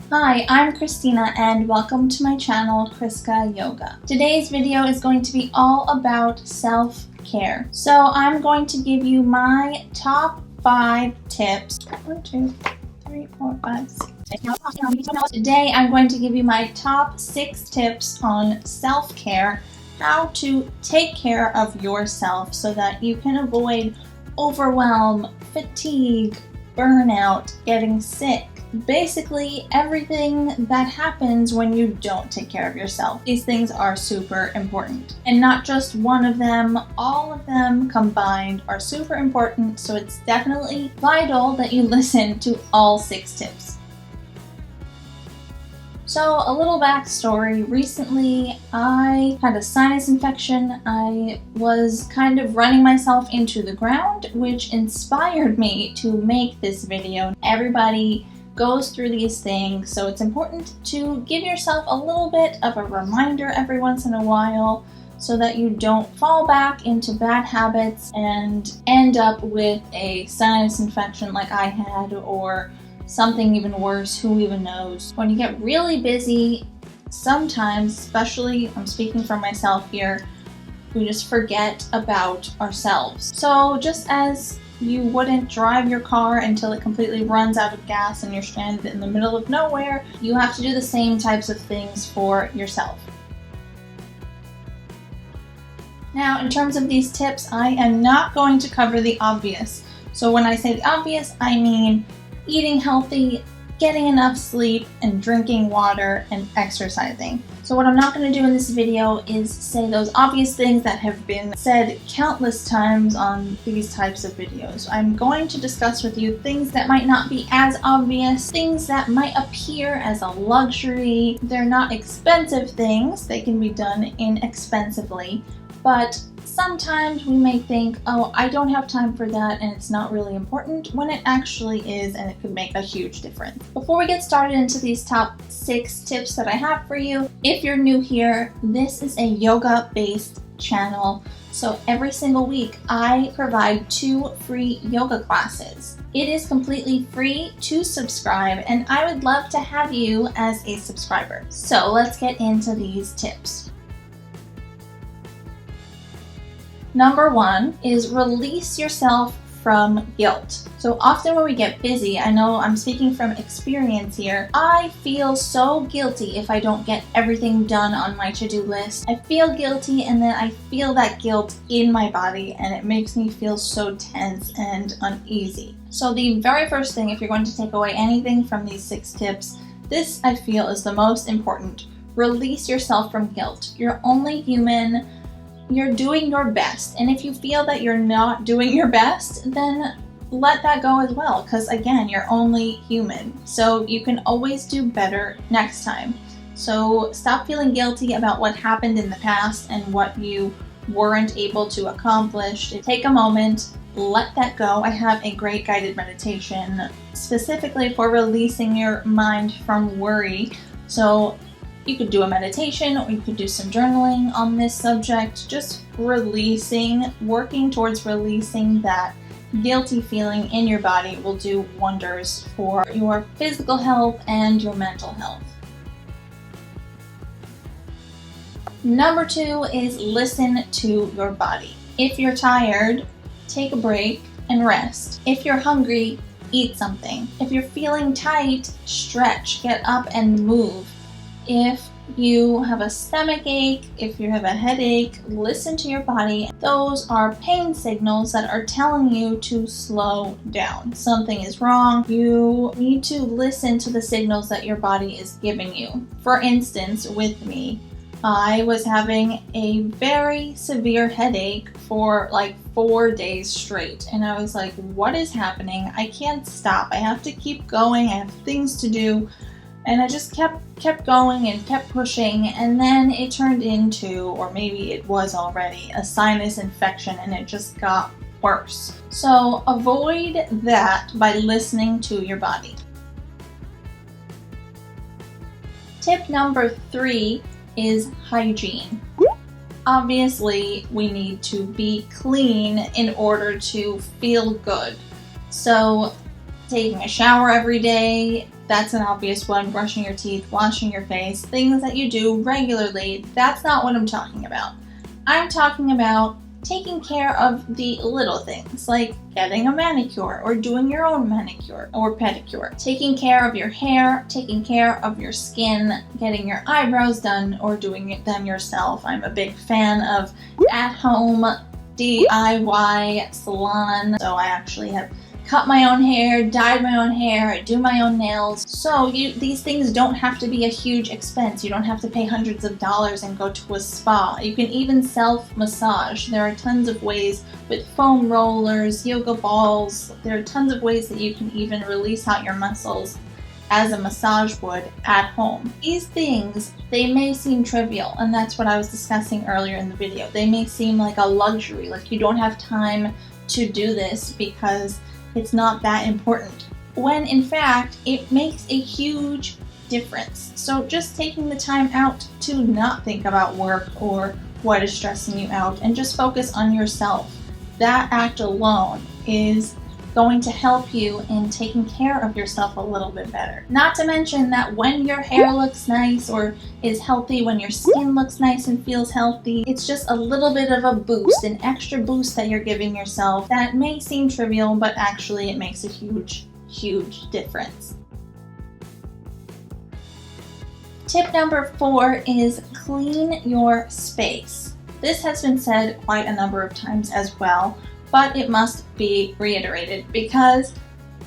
Hi, I'm Christina and welcome to my channel, ChriskaYoga. Today's video is going to be all about self-care. So I'm going to give you my top 5 tips. 1, 2, 3, 4, 5, 6. Today I'm going to give you my top 6 tips on self-care, how to take care of yourself so that you can avoid overwhelm, fatigue, burnout, getting sick. Basically everything that happens when you don't take care of yourself. These things are super important. And not just one of them, all of them combined are super important, so it's definitely vital that you listen to all 6 tips. So a little backstory. Recently I had a sinus infection. I was kind of running myself into the ground, which inspired me to make this video. Everybody goes through these things, so it's important to give yourself a little bit of a reminder every once in a while so that you don't fall back into bad habits and end up with a sinus infection like I had, or something even worse, who even knows. When you get really busy, sometimes, especially I'm speaking for myself here, we just forget about ourselves. So just as you wouldn't drive your car until it completely runs out of gas and you're stranded in the middle of nowhere, you have to do the same types of things for yourself. Now, in terms of these tips, I am not going to cover the obvious. So when I say the obvious, I mean eating healthy, getting enough sleep, and drinking water and exercising. So what I'm not going to do in this video is say those obvious things that have been said countless times on these types of videos. I'm going to discuss with you things that might not be as obvious, things that might appear as a luxury. They're not expensive things, they can be done inexpensively, but sometimes we may think, oh, I don't have time for that and it's not really important, when it actually is, and it could make a huge difference. Before we get started into these top 6 tips that I have for you, if you're new here, this is a yoga-based channel. So every single week I provide 2 free yoga classes. It is completely free to subscribe and I would love to have you as a subscriber. So let's get into these tips. Number 1 is release yourself from guilt. So often when we get busy, I know I'm speaking from experience here, I feel so guilty if I don't get everything done on my to-do list. I feel guilty and then I feel that guilt in my body and it makes me feel so tense and uneasy. So the very first thing, if you're going to take away anything from these 6 tips, this I feel is the most important. Release yourself from guilt. You're only human. You're doing your best, and if you feel that you're not doing your best, then let that go as well, because again, you're only human, so you can always do better next time. So stop feeling guilty about what happened in the past and what you weren't able to accomplish. Take a moment, let that go. I have a great guided meditation specifically for releasing your mind from worry. So you could do a meditation or you could do some journaling on this subject, just working towards releasing that guilty feeling in your body will do wonders for your physical health and your mental health. Number 2 is listen to your body. If you're tired, take a break and rest. If you're hungry, eat something. If you're feeling tight, stretch, get up and move. If you have a stomach ache, if you have a headache, listen to your body. Those are pain signals that are telling you to slow down. Something is wrong. You need to listen to the signals that your body is giving you. For instance, with me, I was having a very severe headache for like 4 days straight. And I was like, what is happening? I can't stop. I have to keep going. I have things to do. And I just kept going and kept pushing, and then it turned into, or maybe it was already, a sinus infection, and it just got worse. So avoid that by listening to your body. Tip number 3 is hygiene. Obviously, we need to be clean in order to feel good. So taking a shower every day, that's an obvious one. Brushing your teeth, washing your face, things that you do regularly. That's not what I'm talking about. I'm talking about taking care of the little things, like getting a manicure or doing your own manicure or pedicure, taking care of your hair, taking care of your skin, getting your eyebrows done or doing them yourself. I'm a big fan of at-home DIY salon, so I actually have cut my own hair, dyed my own hair, I do my own nails. So these things don't have to be a huge expense. You don't have to pay hundreds of dollars and go to a spa. You can even self-massage. There are tons of ways with foam rollers, yoga balls. There are tons of ways that you can even release out your muscles as a massage would at home. These things, they may seem trivial, and that's what I was discussing earlier in the video. They may seem like a luxury, like you don't have time to do this because it's not that important, when in fact it makes a huge difference. So just taking the time out to not think about work or what is stressing you out and just focus on yourself, that act alone is going to help you in taking care of yourself a little bit better. Not to mention that when your hair looks nice or is healthy, when your skin looks nice and feels healthy, it's just a little bit of a boost, an extra boost that you're giving yourself that may seem trivial, but actually it makes a huge, huge difference. Tip number 4 is clean your space. This has been said quite a number of times as well, but it must be reiterated because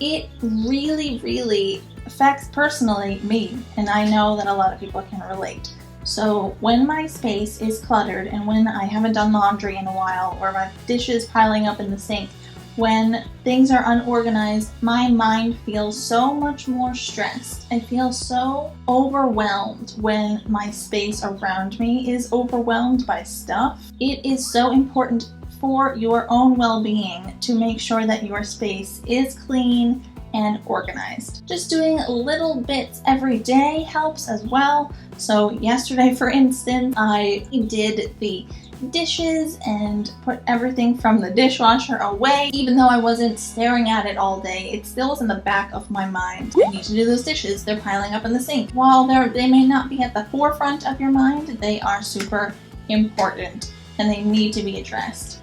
it really, really affects personally me, and I know that a lot of people can relate. So when my space is cluttered and when I haven't done laundry in a while or my dishes piling up in the sink, when things are unorganized, my mind feels so much more stressed. I feel so overwhelmed when my space around me is overwhelmed by stuff. It is so important for your own well-being to make sure that your space is clean and organized. Just doing little bits every day helps as well. So yesterday, for instance, I did the dishes and put everything from the dishwasher away. Even though I wasn't staring at it all day, it still was in the back of my mind. I need to do those dishes. They're piling up in the sink. While they may not be at the forefront of your mind, they are super important and they need to be addressed.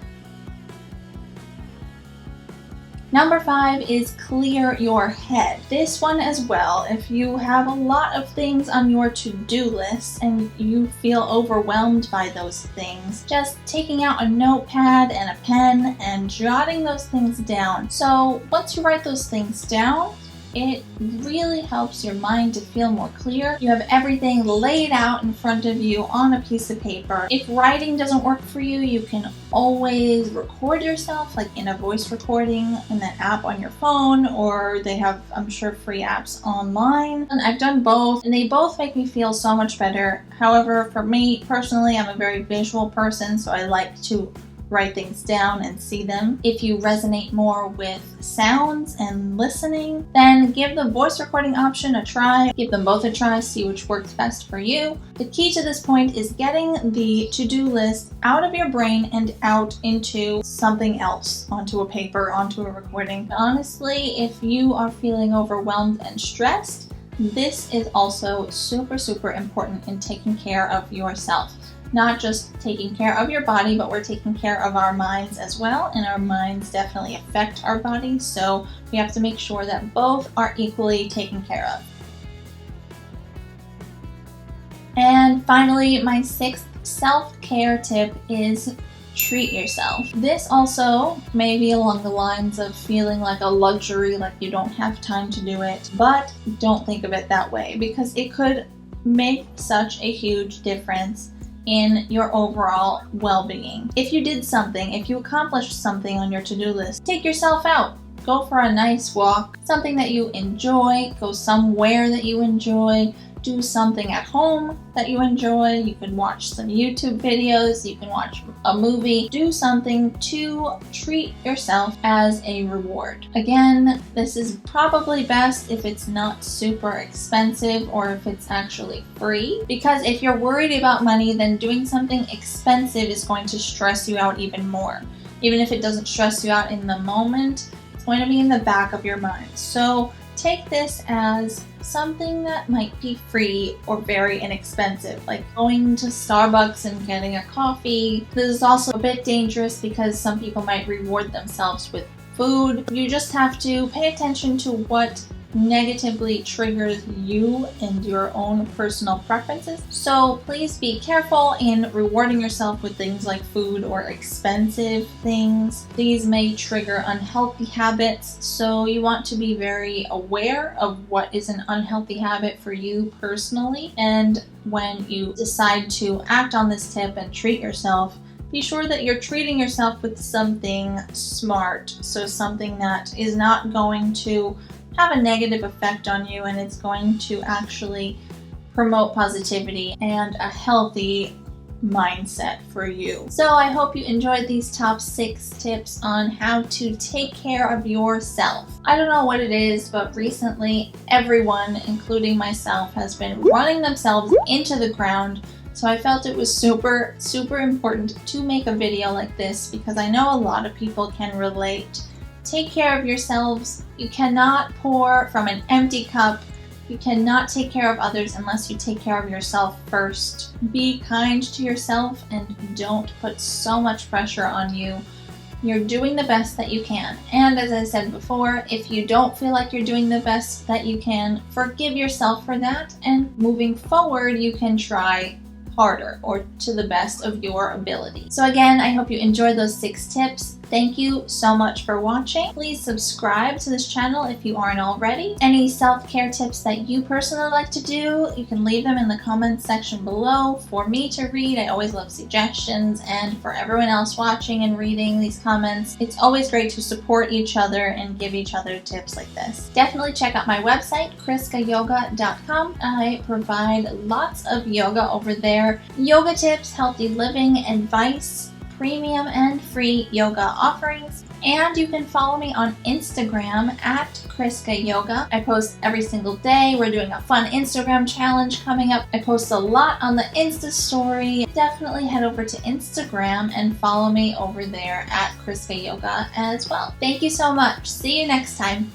Number 5 is clear your head. This one as well, if you have a lot of things on your to-do list and you feel overwhelmed by those things, just taking out a notepad and a pen and jotting those things down. So once you write those things down, it really helps your mind to feel more clear. You have everything laid out in front of you on a piece of paper. If writing doesn't work for you, you can always record yourself, like in a voice recording in that app on your phone, or they have, I'm sure, free apps online. And I've done both, and they both make me feel so much better. However, for me personally, I'm a very visual person, so I like to write things down and see them. If you resonate more with sounds and listening, then give the voice recording option a try. Give them both a try, see which works best for you. The key to this point is getting the to-do list out of your brain and out into something else, onto a paper, onto a recording. Honestly, if you are feeling overwhelmed and stressed, this is also super, super important in taking care of yourself. Not just taking care of your body, but we're taking care of our minds as well, and our minds definitely affect our bodies, so we have to make sure that both are equally taken care of. And finally, my 6th self-care tip is treat yourself. This also may be along the lines of feeling like a luxury, like you don't have time to do it, but don't think of it that way because it could make such a huge difference in your overall well-being. If you did something, if you accomplished something on your to-do list, take yourself out. Go for a nice walk, something that you enjoy, go somewhere that you enjoy, do something at home that you enjoy. You can watch some YouTube videos, you can watch a movie, do something to treat yourself as a reward. Again, this is probably best if it's not super expensive or if it's actually free, because if you're worried about money, then doing something expensive is going to stress you out even more. Even if it doesn't stress you out in the moment, it's going to be in the back of your mind. So take this as something that might be free or very inexpensive, like going to Starbucks and getting a coffee. This is also a bit dangerous because some people might reward themselves with food. You just have to pay attention to what negatively triggers you and your own personal preferences. So please be careful in rewarding yourself with things like food or expensive things. These may trigger unhealthy habits, so you want to be very aware of what is an unhealthy habit for you personally. And when you decide to act on this tip and treat yourself, be sure that you're treating yourself with something smart, so something that is not going to have a negative effect on you, and it's going to actually promote positivity and a healthy mindset for you. So I hope you enjoyed these top 6 tips on how to take care of yourself. I don't know what it is, but recently everyone, including myself, has been running themselves into the ground. So I felt it was super important to make a video like this because I know a lot of people can relate. Take care of yourselves. You cannot pour from an empty cup. You cannot take care of others unless you take care of yourself first. Be kind to yourself and don't put so much pressure on you. You're doing the best that you can. And as I said before, if you don't feel like you're doing the best that you can, forgive yourself for that, and moving forward, you can try harder or to the best of your ability. So again, I hope you enjoyed those 6 tips. Thank you so much for watching. Please subscribe to this channel if you aren't already. Any self-care tips that you personally like to do, you can leave them in the comments section below for me to read. I always love suggestions, and for everyone else watching and reading these comments, it's always great to support each other and give each other tips like this. Definitely check out my website, ChriskaYoga.com. I provide lots of yoga over there. Yoga tips, healthy living advice, premium and free yoga offerings, and you can follow me on Instagram at ChriskaYoga. I post every single day. We're doing a fun Instagram challenge coming up. I post a lot on the Insta story. Definitely head over to Instagram and follow me over there at ChriskaYoga as well. Thank you so much. See you next time.